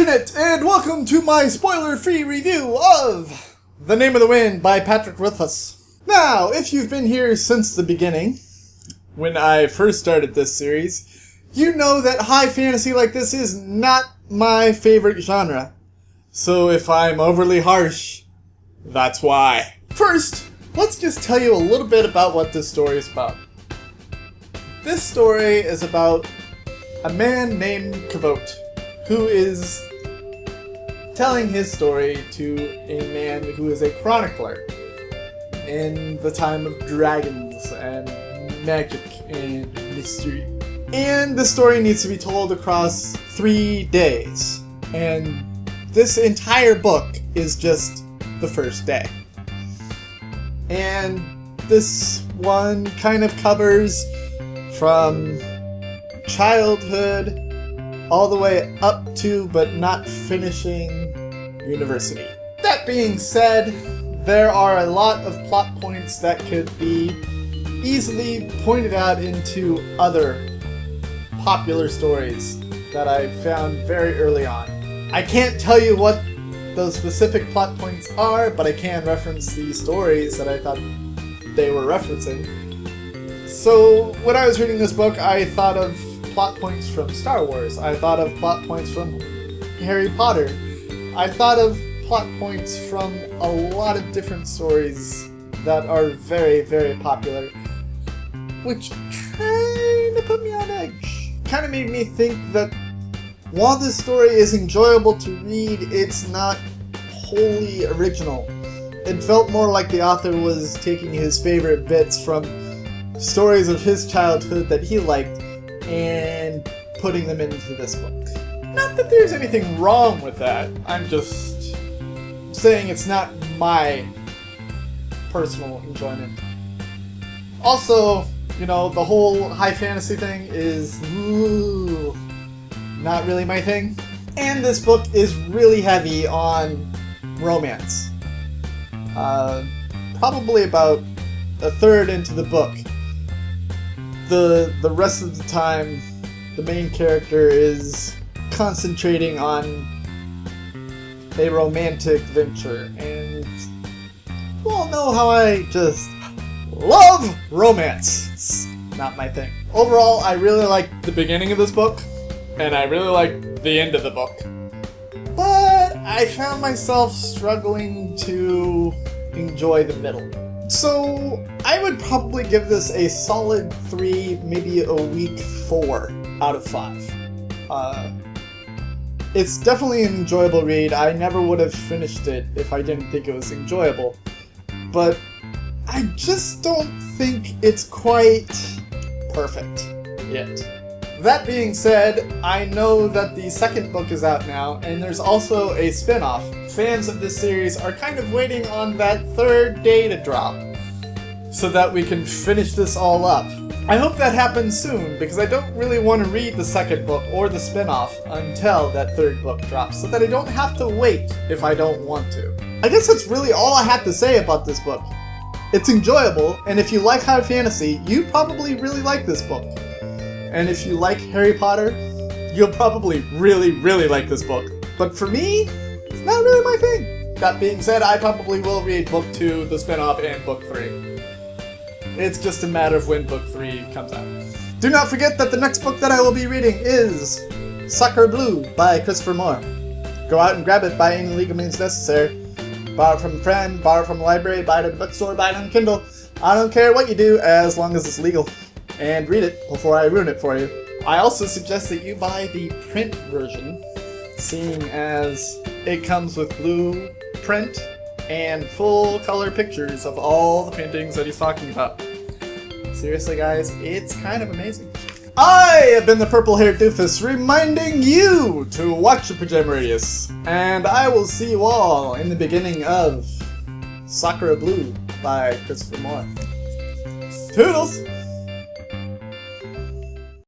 Minute, and welcome to my spoiler-free review of The Name of the Wind by Patrick Rothfuss. Now, if you've been here since the beginning, when I first started this series, you know that high fantasy like this is not my favorite genre. So if I'm overly harsh, that's why. First, let's just tell you a little bit about what this story is about. This story is about a man named Kavote, who is telling his story to a man who is a chronicler in the time of dragons and magic and mystery. And the story needs to be told across 3 days. And this entire book is just the first day. And this one kind of covers from childhood all the way up to, but not finishing, university. That being said, there are a lot of plot points that could be easily pointed out into other popular stories that I found very early on. I can't tell you what those specific plot points are, but I can reference the stories that I thought they were referencing. So when I was reading this book, I thought of plot points from Star Wars. I thought of plot points from Harry Potter. I thought of plot points from a lot of different stories that are very, very popular, which kind of put me on edge. Kind of made me think that while this story is enjoyable to read, it's not wholly original. It felt more like the author was taking his favorite bits from stories of his childhood that he liked and putting them into this book. Not that there's anything wrong with that, I'm just saying it's not my personal enjoyment. Also, you know, the whole high fantasy thing is not really my thing. And this book is really heavy on romance. Probably about a third into the book. The rest of the time, the main character is concentrating on a romantic venture, and you all know how I just love romance. It's not my thing. Overall, I really like the beginning of this book, and I really like the end of the book. But I found myself struggling to enjoy the middle. So I would probably give this a solid 3, maybe a weak 4 out of 5. It's definitely an enjoyable read. I never would have finished it if I didn't think it was enjoyable. But I just don't think it's quite perfect yet. That being said, I know that the second book is out now, and there's also a spin-off. Fans of this series are kind of waiting on that third day to drop, so that we can finish this all up. I hope that happens soon, because I don't really want to read the second book or the spin-off until that third book drops, so that I don't have to wait if I don't want to. I guess that's really all I have to say about this book. It's enjoyable, and if you like high fantasy, you probably really like this book. And if you like Harry Potter, you'll probably really, really like this book. But for me, it's not really my thing. That being said, I probably will read book 2, the spin-off, and book 3. It's just a matter of when book 3 comes out. Do not forget that the next book that I will be reading is Sacre Blue by Christopher Moore. Go out and grab it by any legal means necessary. Borrow it from a friend, borrow it from the library, buy it at a bookstore, buy it on Kindle. I don't care what you do as long as it's legal. And read it before I ruin it for you. I also suggest that you buy the print version, seeing as it comes with blue print and full color pictures of all the paintings that he's talking about. Seriously guys, it's kind of amazing. I have been the purple-haired Doofus, reminding you to watch the Pajama Radius, and I will see you all in the beginning of Sacre Blue by Christopher Moore. Toodles!